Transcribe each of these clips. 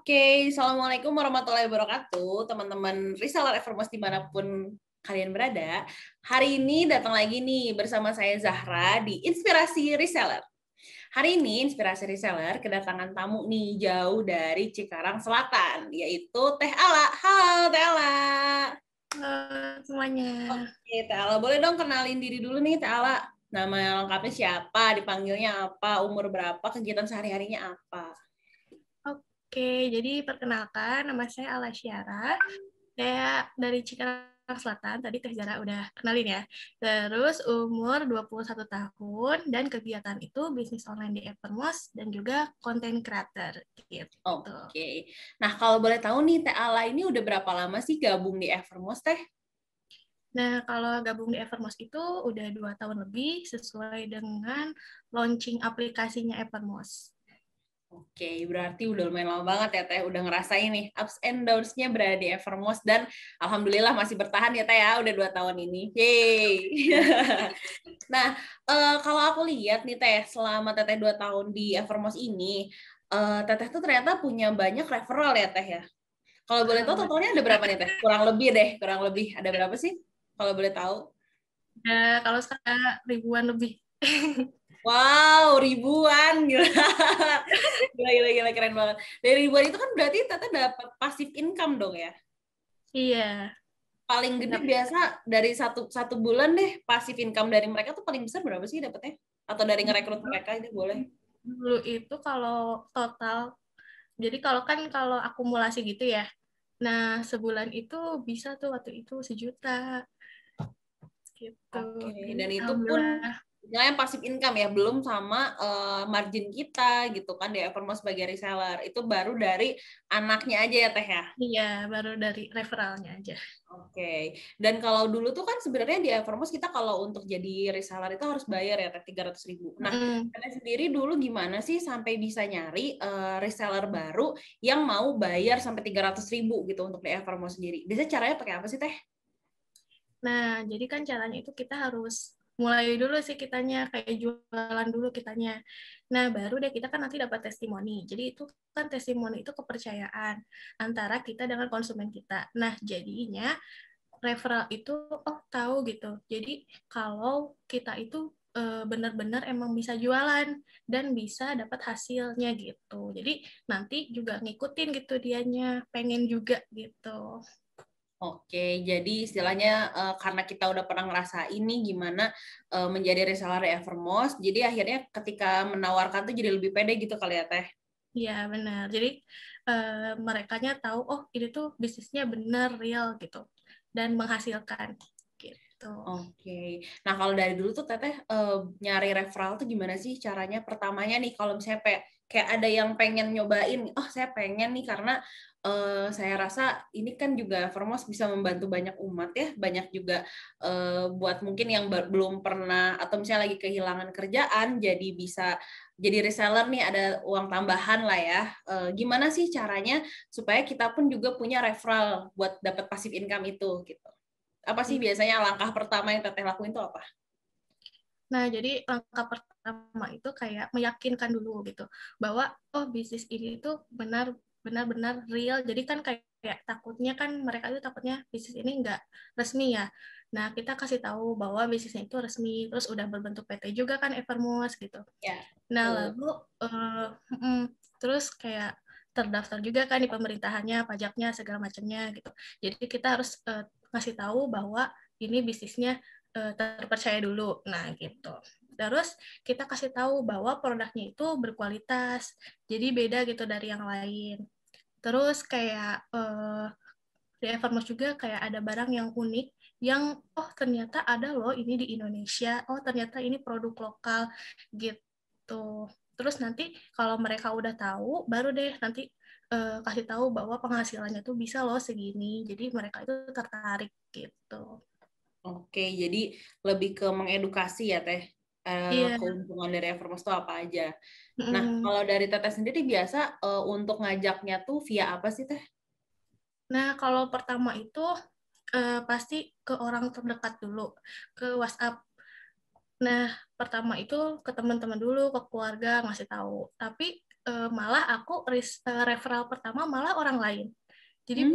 Oke, Assalamualaikum warahmatullahi wabarakatuh, teman-teman reseller Evermost dimanapun kalian berada. Hari ini datang lagi nih bersama saya Zahra di Inspirasi Reseller. Hari ini Inspirasi Reseller kedatangan tamu nih jauh dari Cikarang Selatan, yaitu Teh Ala. Halo Teh Ala. Halo semuanya. Oke, Teh Ala, boleh dong kenalin diri dulu nih Teh Ala. Nama lengkapnya siapa, dipanggilnya apa, umur berapa, kegiatan sehari-harinya apa? Oke, jadi perkenalkan nama saya Ala Syara. Saya dari Cikarang Selatan, tadi Teh Zara udah kenalin ya. Terus umur 21 tahun dan kegiatan itu bisnis online di Evermost dan juga content creator gitu. Oke. Nah, kalau boleh tahu nih, Teh Ala ini udah berapa lama sih gabung di Evermost, Teh? Nah, kalau gabung di Evermost itu udah 2 tahun lebih sesuai dengan launching aplikasinya Evermost. Oke, berarti udah lumayan lama banget ya, Teh. Udah ngerasain nih ups and downs-nya berada di Evermost dan alhamdulillah masih bertahan ya, Teh ya, udah 2 tahun ini. Yeay. Nah, kalau aku lihat nih, Teh, selama Teteh 2 tahun di Evermost ini, Teteh tuh ternyata punya banyak referral ya, Teh ya. Kalau boleh tahu Alhamdulillah. totalnya ada berapa nih, Teh? Kurang lebih deh, kurang lebih. Ada berapa sih? Kalau boleh tahu. Kalau sekarang ribuan lebih. Wow, ribuan. Gila. Gila, keren banget. Dari ribuan itu kan berarti Tete dapat passive income dong ya? Iya. Paling gede biasa dari satu bulan deh, passive income dari mereka tuh paling besar berapa sih dapetnya? Atau dari ngerekrut mereka itu boleh? Dulu itu kalau total, jadi kalau akumulasi gitu ya, nah sebulan itu bisa tuh waktu itu 1 juta gitu. Oke, Jadi dan itu pun alhamdulillah. yang passive income ya, belum sama margin kita gitu kan di Evermost sebagai reseller. Itu baru dari anaknya aja ya Teh ya? Iya, baru dari referralnya aja. Oke, dan kalau dulu tuh kan sebenarnya di Evermost kita kalau untuk jadi reseller itu harus bayar ya, Teh, 300.000. Nah, Mm-mm. kalian sendiri dulu gimana sih sampai bisa nyari reseller baru yang mau bayar sampai 300.000 gitu untuk di Evermost sendiri? Biasanya caranya pakai apa sih, Teh? Nah, jadi kan caranya itu kita harus mulai dulu sih kitanya, kayak jualan dulu kitanya. Nah, baru deh kita kan nanti dapat testimoni. Jadi itu kan testimoni itu kepercayaan antara kita dengan konsumen kita. Nah, jadinya referral itu tahu gitu. Jadi kalau kita itu benar-benar emang bisa jualan dan bisa dapat hasilnya gitu. Jadi nanti juga ngikutin gitu dianya, pengen juga gitu. Oke, jadi istilahnya karena kita udah pernah ngerasain nih gimana menjadi reseller di Evermost, jadi akhirnya ketika menawarkan tuh jadi lebih pede gitu kali ya, Teh? Iya benar. Jadi merekanya tahu ini tuh bisnisnya benar real gitu dan menghasilkan gitu. Oke. Nah, kalau dari dulu tuh Teteh nyari referral tuh gimana sih caranya? Pertamanya nih kalau misalnya kayak ada yang pengen nyobain, oh saya pengen nih karena saya rasa ini kan juga Formos bisa membantu banyak umat ya, banyak juga buat mungkin yang belum pernah atau misalnya lagi kehilangan kerjaan jadi bisa jadi reseller nih ada uang tambahan lah ya. Gimana sih caranya supaya kita pun juga punya referral buat dapat passive income itu gitu? Apa sih biasanya langkah pertama yang Teteh lakuin itu apa? Nah, jadi langkah pertama itu kayak meyakinkan dulu gitu bahwa bisnis ini tuh benar-benar real. Jadi kan kayak takutnya kan mereka itu takutnya bisnis ini nggak resmi ya. Nah, kita kasih tahu bahwa bisnisnya itu resmi, terus udah berbentuk PT juga kan Evermost gitu. Ya, Nah, betul. lalu terus kayak terdaftar juga kan di pemerintahannya, pajaknya segala macamnya gitu. Jadi kita harus ngasih tahu bahwa ini bisnisnya terpercaya dulu. Nah, gitu. Terus kita kasih tahu bahwa produknya itu berkualitas, jadi beda gitu dari yang lain. Terus kayak di Evermost juga kayak ada barang yang unik, yang ternyata ada loh ini di Indonesia, ternyata ini produk lokal gitu. Terus nanti kalau mereka udah tahu, baru deh nanti kasih tahu bahwa penghasilannya tuh bisa loh segini, jadi mereka itu tertarik gitu. Oke, jadi lebih ke mengedukasi ya Teh. Iya. Keuntungan dari Evermost itu apa aja. Nah, Mm. kalau dari Teteh sendiri biasa untuk ngajaknya tuh via apa sih Teh? Nah, kalau pertama itu pasti ke orang terdekat dulu, ke WhatsApp. Nah, pertama itu ke teman-teman dulu, ke keluarga ngasih tahu. Tapi malah aku referral pertama malah orang lain. Jadi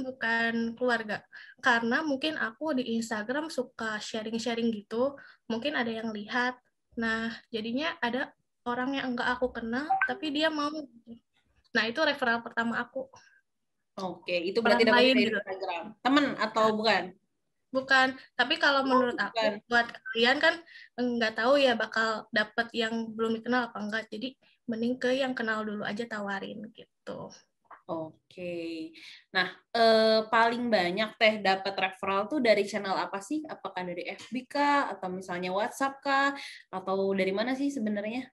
bukan keluarga. Karena mungkin aku di Instagram suka sharing-sharing gitu, mungkin ada yang lihat. Nah, jadinya ada orang yang enggak aku kenal, tapi dia mau. Nah, itu referral pertama aku. Oke, itu berarti Orang dapatnya lain dari gitu. Instagram. Temen atau bukan? Bukan, tapi kalau menurut aku, Bukan. buat kalian kan nggak tahu ya bakal dapet yang belum dikenal apa enggak. Jadi, mending ke yang kenal dulu aja tawarin gitu. Oke. Nah, paling banyak teh dapat referral tuh dari channel apa sih? Apakah dari FB kah? Atau misalnya WhatsApp kah? Atau dari mana sih sebenarnya?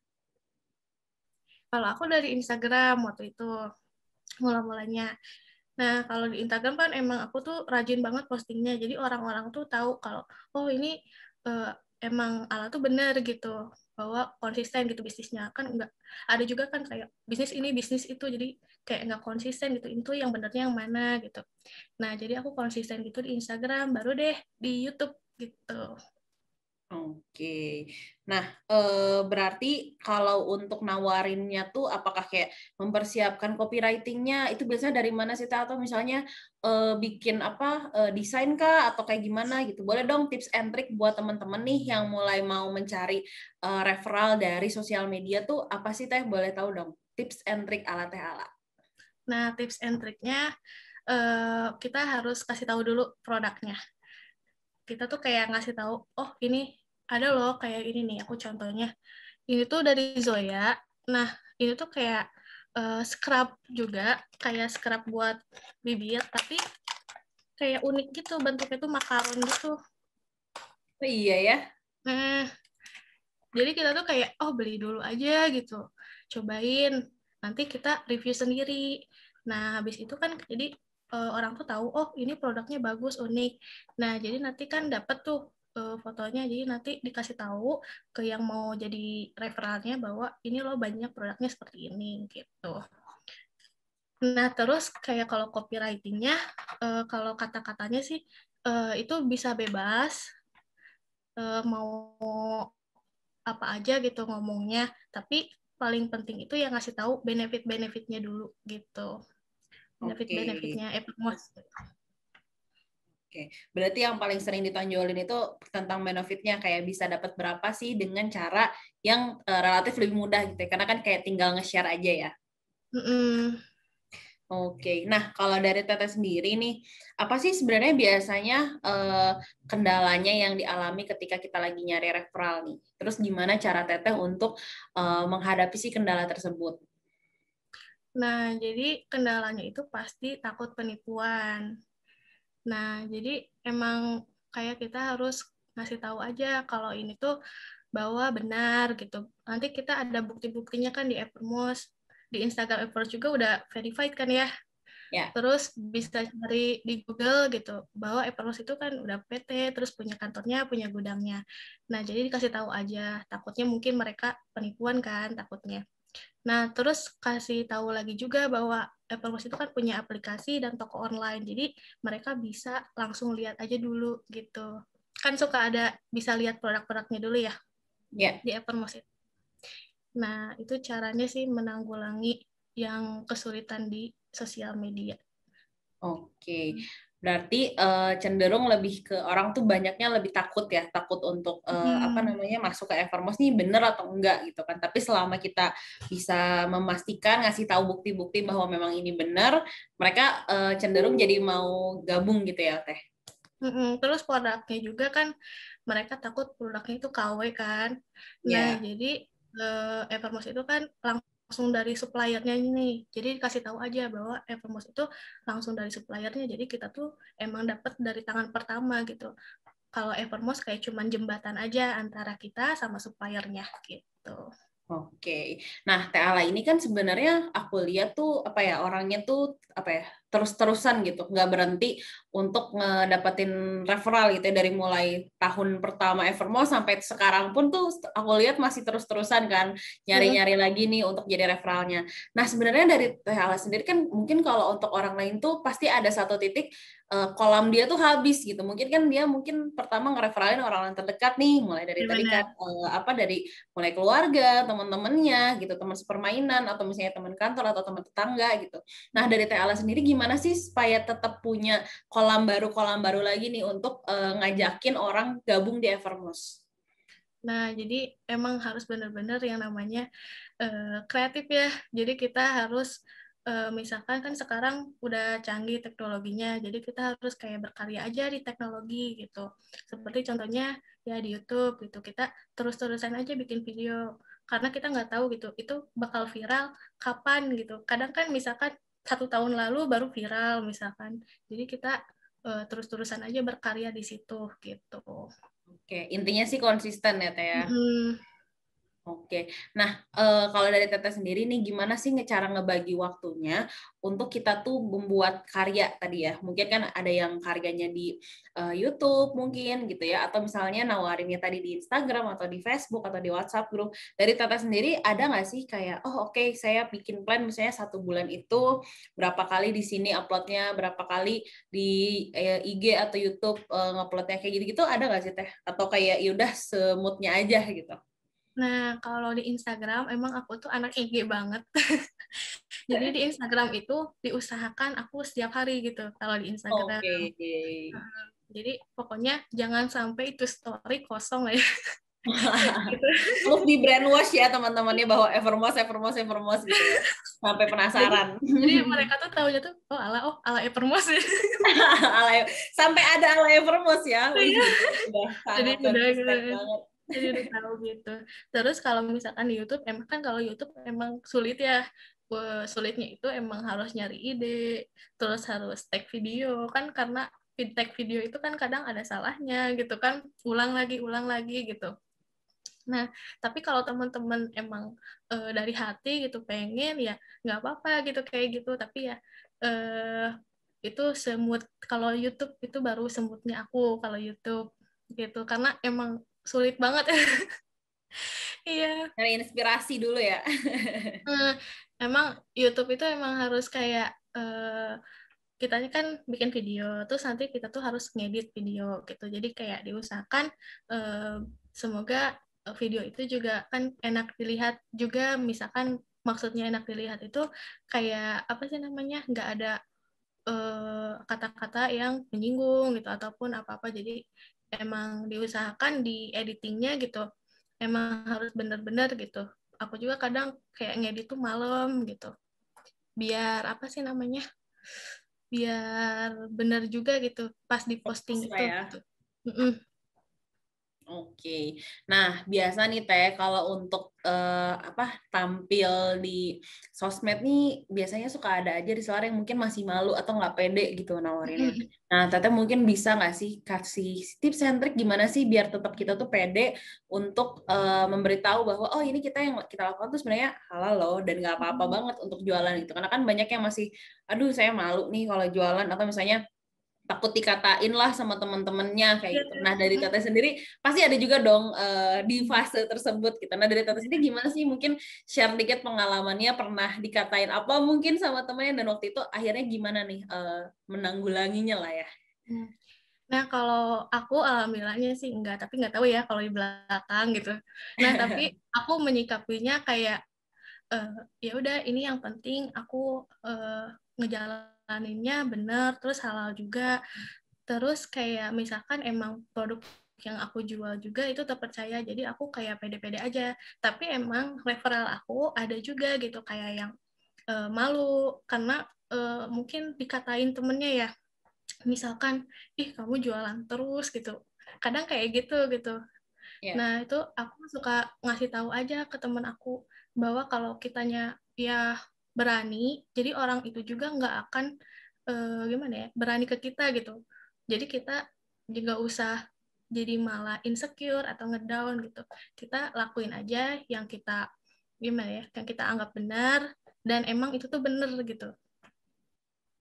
Kalau aku dari Instagram waktu itu, mula-mulanya. Nah, kalau di Instagram kan emang aku tuh rajin banget postingnya. Jadi orang-orang tuh tahu kalau, oh ini eh, emang Ala tuh bener gitu. Bahwa konsisten gitu bisnisnya. Kan enggak, ada juga kan kayak bisnis ini, bisnis itu. Jadi kayak nggak konsisten gitu. Itu yang benernya yang mana gitu. Nah, jadi aku konsisten gitu di Instagram. Baru deh di YouTube gitu. Oke. Nah, berarti kalau untuk nawarinnya tuh apakah kayak mempersiapkan copywriting-nya itu biasanya dari mana sih Teh? Atau misalnya bikin apa desain kah atau kayak gimana gitu. Boleh dong tips and trick buat teman-teman nih yang mulai mau mencari referral dari sosial media tuh apa sih Teh? Boleh tahu dong. Tips and trick ala Teh Ala. Nah, tips and triknya kita harus kasih tahu dulu produknya. Kita tuh kayak ngasih tahu, oh ini ada loh kayak ini nih, aku contohnya. Ini tuh dari Zoya. Nah, ini tuh kayak scrub juga, kayak scrub buat bibir, tapi kayak unik gitu, bentuknya tuh makaron gitu. Oh, iya ya. Nah, jadi kita tuh kayak, oh beli dulu aja gitu, cobain, nanti kita review sendiri. Nah, habis itu kan jadi orang tuh tahu, oh ini produknya bagus, unik. Nah, jadi nanti kan dapat tuh fotonya, jadi nanti dikasih tahu ke yang mau jadi referralnya bahwa ini loh banyak produknya seperti ini gitu. Nah, terus kayak kalau copywriting-nya, kalau kata-katanya sih itu bisa bebas, mau apa aja gitu ngomongnya, tapi paling penting itu yang ngasih tahu benefit-benefitnya dulu gitu. Oke. Benefit-benefitnya Evermost. Oke, berarti yang paling sering ditonjolin itu tentang benefitnya kayak bisa dapat berapa sih dengan cara yang relatif lebih mudah gitu ya. Karena kan kayak tinggal nge-share aja ya. Mm-mm. Oke, nah kalau dari Teteh sendiri nih, apa sih sebenarnya biasanya kendalanya yang dialami ketika kita lagi nyari referral nih? Terus gimana cara Teteh untuk menghadapi si kendala tersebut? Nah, jadi kendalanya itu pasti takut penipuan. Nah, jadi emang kayak kita harus ngasih tahu aja kalau ini tuh bahwa benar gitu. Nanti kita ada bukti-buktinya kan di Evermost, di Instagram Evermost juga udah verified kan ya. Ya. Terus bisa cari di Google gitu bahwa Everloss itu kan udah PT, terus punya kantornya, punya gudangnya. Nah, jadi dikasih tahu aja. Takutnya mungkin mereka penipuan kan, takutnya. Nah, terus kasih tahu lagi juga bahwa Everloss itu kan punya aplikasi dan toko online. Jadi mereka bisa langsung lihat aja dulu gitu. Kan suka ada bisa lihat produk-produknya dulu ya Ya. di Everloss itu. Nah, itu caranya sih menanggulangi yang kesulitan di sosial media. Oke, berarti cenderung lebih ke orang tuh banyaknya lebih takut ya, takut untuk apa Hmm. namanya masuk ke Evermost nih bener atau enggak gitu kan. Tapi selama kita bisa memastikan ngasih tahu bukti-bukti bahwa memang ini benar, mereka cenderung jadi mau gabung gitu ya, Teh. Terus produknya juga kan mereka takut produknya itu KW kan. Nah, Ya. jadi Evermost itu kan langsung dari suppliernya ini. Jadi kasih tahu aja bahwa Evermost itu langsung dari suppliernya. Jadi kita tuh emang dapat dari tangan pertama gitu. Kalau Evermost kayak cuman jembatan aja antara kita sama suppliernya gitu. Oke, nah Teh Ala ini kan sebenarnya aku lihat tuh apa ya orangnya tuh apa ya, terus-terusan gitu, nggak berhenti untuk ngedapetin referral gitu ya, dari mulai tahun pertama Evermore sampai sekarang pun tuh aku lihat masih terus-terusan kan nyari-nyari lagi nih untuk jadi referralnya. Nah sebenarnya dari Teh Ala sendiri kan mungkin kalau untuk orang lain tuh pasti ada satu titik kolam dia tuh habis gitu. Mungkin kan dia pertama ngereferalin orang-orang terdekat nih, mulai dari tadi kan Benar. dari mulai keluarga, teman-temannya gitu, teman sepermainan atau misalnya teman kantor atau teman tetangga gitu. Nah, dari Teh Ala sendiri gimana sih supaya tetap punya kolam baru lagi nih untuk ngajakin orang gabung di Evermost? Nah, jadi emang harus benar-benar yang namanya kreatif ya. Jadi kita harus misalkan kan sekarang udah canggih teknologinya, jadi kita harus kayak berkarya aja di teknologi gitu. Seperti contohnya ya di YouTube gitu, kita terus-terusan aja bikin video karena kita nggak tahu gitu itu bakal viral kapan gitu. Kadang kan misalkan 1 tahun lalu baru viral misalkan, jadi kita terus-terusan aja berkarya di situ gitu. Oke, intinya sih konsisten ya Teh ya. Mm-mm. Oke, nah kalau dari Teteh sendiri nih gimana sih cara ngebagi waktunya untuk kita tuh membuat karya tadi ya? Mungkin kan ada yang karyanya di YouTube mungkin gitu ya, atau misalnya nawarinnya tadi di Instagram atau di Facebook atau di WhatsApp grup. Dari Teteh sendiri ada nggak sih kayak, oh oke, saya bikin plan misalnya 1 bulan itu berapa kali di sini uploadnya, berapa kali di IG atau YouTube nguploadnya kayak gitu-gitu, ada nggak sih Teh? Atau kayak yaudah semutnya aja gitu? Nah, kalau di Instagram emang aku tuh anak IG banget. Jadi di Instagram itu diusahakan aku setiap hari gitu kalau di Instagram. Oke. Jadi pokoknya jangan sampai itu story kosong ya. Gitu. Terus di brainwash ya teman-temannya bahwa Evermost, Evermost, Evermost gitu ya. Sampai Jadi penasaran. jadi mereka tuh taunya tuh oh ala Evermost ya. Sampai ada ala Evermost ya. Wih, Iya. udah Jadi sangat udah gitu. konsisten banget. Jadi udah tahu gitu. Terus kalau misalkan di YouTube emang kan kalau YouTube emang sulit ya. Sulitnya itu emang harus nyari ide, terus harus tag video kan karena tag video itu kan kadang ada salahnya gitu kan, ulang lagi gitu. Nah, tapi kalau teman-teman emang dari hati gitu pengen ya nggak apa-apa gitu kayak gitu, tapi ya eh, itu semut kalau YouTube itu baru semutnya aku kalau YouTube gitu karena emang sulit banget. Iya. Dari inspirasi dulu ya. Eh, emang YouTube itu emang harus kayak kitanya kan bikin video, terus nanti kita tuh harus ngedit video gitu. Jadi kayak diusahakan semoga video itu juga kan enak dilihat juga. Misalkan maksudnya enak dilihat itu kayak apa sih namanya? Nggak ada kata-kata yang menyinggung gitu ataupun apa-apa. Jadi emang diusahakan di editingnya gitu. Emang harus benar-benar gitu. Aku juga kadang kayak ngedit tuh malam gitu. Biar apa sih namanya? Biar benar juga gitu pas di posting Fokus lah itu ya. gitu. Mm-mm. Oke, nah biasa nih Teh kalau untuk tampil di sosmed nih biasanya suka ada aja reseller yang mungkin masih malu atau nggak pede gitu nawarinnya. Mm-mm. Nah Teteh mungkin bisa nggak sih kasih tips and trick gimana sih biar tetap kita tuh pede untuk memberitahu bahwa oh ini kita yang kita lakukan tuh sebenarnya halal loh dan nggak apa-apa banget untuk jualan gitu. Karena kan banyak yang masih, aduh saya malu nih kalau jualan atau misalnya takut dikatain lah sama teman-temannya kayak Ya, gitu. Nah dari Teteh sendiri pasti ada juga dong di fase tersebut gitu. Nah dari Teteh sendiri gimana sih mungkin share dikit pengalamannya pernah dikatain apa mungkin sama temannya dan waktu itu akhirnya gimana nih menanggulanginya lah ya. mm. Nah, kalau aku alhamdulillahnya sih enggak, tapi nggak tahu ya kalau di belakang gitu. Nah, tapi aku menyikapinya kayak eh, ya udah ini yang penting aku ngejalaninnya bener, terus halal juga. Terus kayak misalkan emang produk yang aku jual juga itu terpercaya, jadi aku kayak pede-pede aja. Tapi emang referral aku ada juga gitu kayak yang malu karena mungkin dikatain temennya ya, misalkan ih kamu jualan terus gitu. Kadang kayak gitu gitu. Ya. Nah, itu aku suka ngasih tahu aja ke temen aku bahwa kalau kitanya ya berani, jadi orang itu juga nggak akan gimana ya, berani ke kita gitu. Jadi kita juga usah jadi malah insecure atau ngedown gitu. Kita lakuin aja yang kita gimana ya, yang kita anggap benar dan emang itu tuh bener gitu.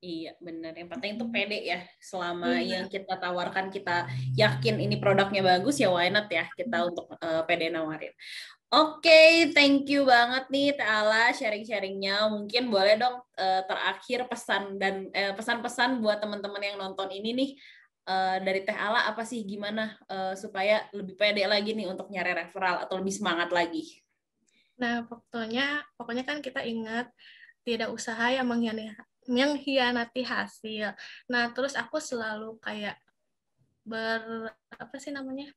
Iya, benar. Yang penting itu pede ya. Selama Iya. yang kita tawarkan kita yakin ini produknya bagus, ya why not ya kita untuk pede nawarin. Oke, thank you banget nih Teh Ala sharing-sharingnya. Mungkin boleh dong terakhir pesan dan pesan-pesan buat teman-teman yang nonton ini nih dari Teh Ala apa sih gimana supaya lebih pede lagi nih untuk nyari referral atau lebih semangat lagi. Nah, pokoknya kan kita ingat tidak usaha yang mengkhianati hasil. Nah, terus aku selalu kayak apa sih namanya?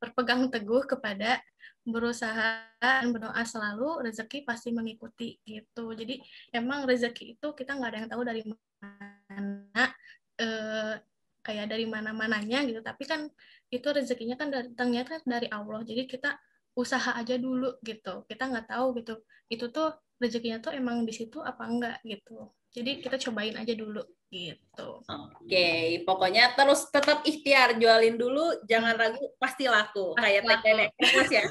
Berpegang teguh kepada berusaha dan berdoa selalu, rezeki pasti mengikuti gitu. Jadi emang rezeki itu kita nggak ada yang tahu dari mana, kayak dari mana-mananya gitu. Tapi kan itu rezekinya kan datangnya kan dari Allah. Jadi kita usaha aja dulu gitu. Kita nggak tahu gitu. Itu tuh rezekinya tuh emang di situ apa enggak gitu. Jadi kita cobain aja dulu gitu. Oke, pokoknya terus tetap ikhtiar, jualin dulu, jangan ragu, pasti laku. Kayak Laku. tagline Purpose ya.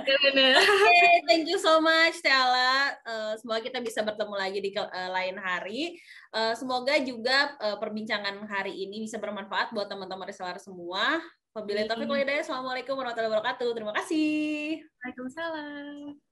Bener. Oke, thank you so much, Stella. Semoga kita bisa bertemu lagi di lain hari. Semoga juga perbincangan hari ini bisa bermanfaat buat teman-teman reseller semua. Wabillahi taufiq wal hidayah. Assalamualaikum warahmatullahi wabarakatuh. Terima kasih. Waalaikumsalam.